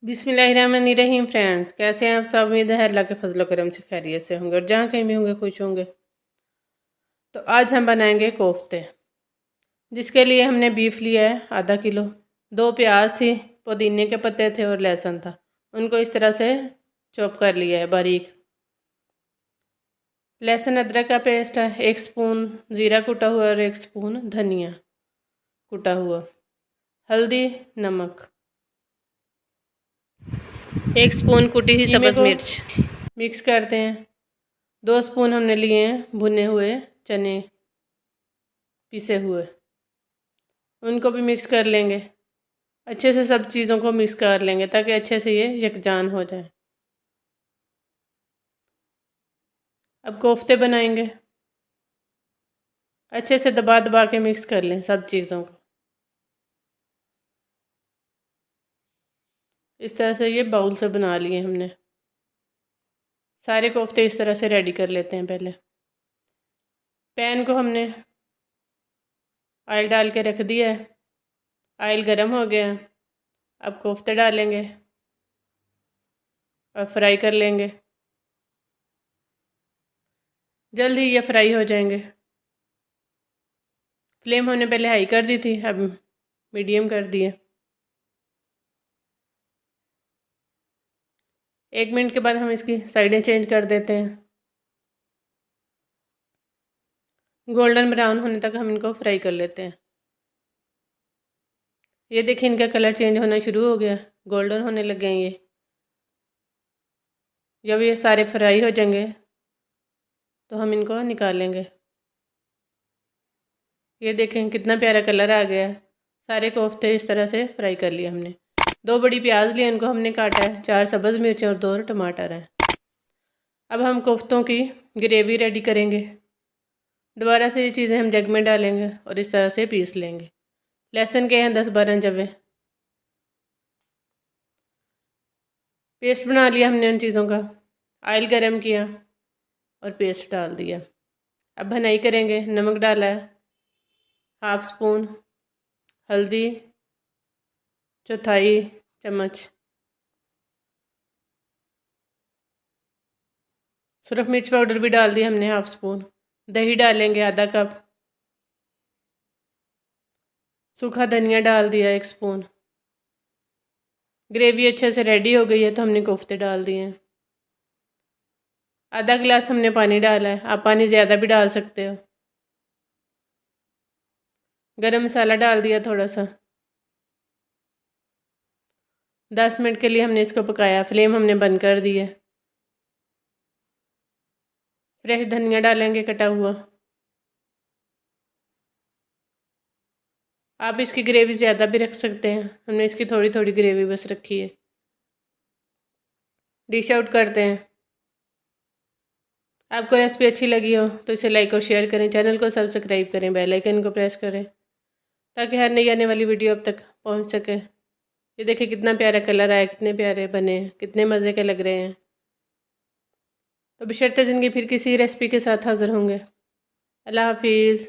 बिस्मिल्लाहिर्रहमानिर्रहीम। फ्रेंड्स, कैसे हैं आप सब? उम्मीद है अल्लाह के फजल करम से खैरियत से होंगे और जहाँ कहीं भी होंगे खुश होंगे। तो आज हम बनाएंगे कोफ्ते, जिसके लिए हमने बीफ लिया है आधा किलो, 2 प्याज थी, पुदीने के पत्ते थे और लहसुन था। उनको इस तरह से चॉप कर लिया है बारीक। लहसुन अदरक का पेस्ट है, 1 स्पून ज़ीरा कुटा हुआ और 1 स्पून धनिया कुटा हुआ, हल्दी, नमक, 1 स्पून कुटी हुई सब्ज़ मिर्च। मिक्स करते हैं। 2 स्पून हमने लिए हैं भुने हुए चने पिसे हुए, उनको भी मिक्स कर लेंगे। अच्छे से सब चीज़ों को मिक्स कर लेंगे ताकि अच्छे से ये यकजान हो जाए। अब कोफ्ते बनाएंगे। अच्छे से दबा दबा के मिक्स कर लें सब चीज़ों को। इस तरह से ये बाउल से बना लिए हमने। सारे कोफ्ते इस तरह से रेडी कर लेते हैं। पहले पैन को हमने ऑयल डाल के रख दिया है। ऑयल गर्म हो गया। अब कोफ्ते डालेंगे और फ्राई कर लेंगे। जल्द ही ये फ्राई हो जाएंगे। फ्लेम हमने पहले हाई कर दी थी, अब मीडियम कर दिया। 1 मिनट के बाद हम इसकी साइडें चेंज कर देते हैं। गोल्डन ब्राउन होने तक हम इनको फ्राई कर लेते हैं। ये देखिए, इनका कलर चेंज होना शुरू हो गया, गोल्डन होने लग गए हैं ये। जब ये सारे फ्राई हो जाएंगे तो हम इनको निकालेंगे। ये देखें कितना प्यारा कलर आ गया है। सारे कोफ्ते इस तरह से फ्राई कर लिए हमने। 2 बड़ी प्याज लिए, इनको हमने काटा है। 4 सब्ज़ मिर्च और 2 टमाटर हैं। अब हम कोफ्तों की ग्रेवी रेडी करेंगे। दोबारा से ये चीज़ें हम जग में डालेंगे और इस तरह से पीस लेंगे। लहसुन के हैं 10-12 जवे। पेस्ट बना लिया हमने उन चीज़ों का। ऑयल गरम किया और पेस्ट डाल दिया। अब भुनाई करेंगे। नमक डाला है 1/2 स्पून, हल्दी 1/4 चम्मच, सुरख मिर्च पाउडर भी डाल दिया हमने 1/2 स्पून। दही डालेंगे आधा कप। सूखा धनिया डाल दिया 1 स्पून। ग्रेवी अच्छे से रेडी हो गई है तो हमने कोफ्ते डाल दिए हैं। आधा गिलास हमने पानी डाला है, आप पानी ज़्यादा भी डाल सकते हो। गरम मसाला डाल दिया थोड़ा सा। 10 मिनट के लिए हमने इसको पकाया। फ्लेम हमने बंद कर दी है। फ्रेश धनिया डालेंगे कटा हुआ। आप इसकी ग्रेवी ज़्यादा भी रख सकते हैं, हमने इसकी थोड़ी थोड़ी ग्रेवी बस रखी है। डिश आउट करते हैं। आपको रेसिपी अच्छी लगी हो तो इसे लाइक और शेयर करें, चैनल को सब्सक्राइब करें, बेल आइकन को प्रेस करें ताकि हर नई आने वाली वीडियो अब तक पहुंच सके। ये देखिए कितना प्यारा कलर आया, कितने प्यारे बने, कितने मज़े के लग रहे हैं। तो बशर्ते ज़िंदगी फिर किसी रेसिपी के साथ हाज़िर होंगे। अल्लाह हाफिज़।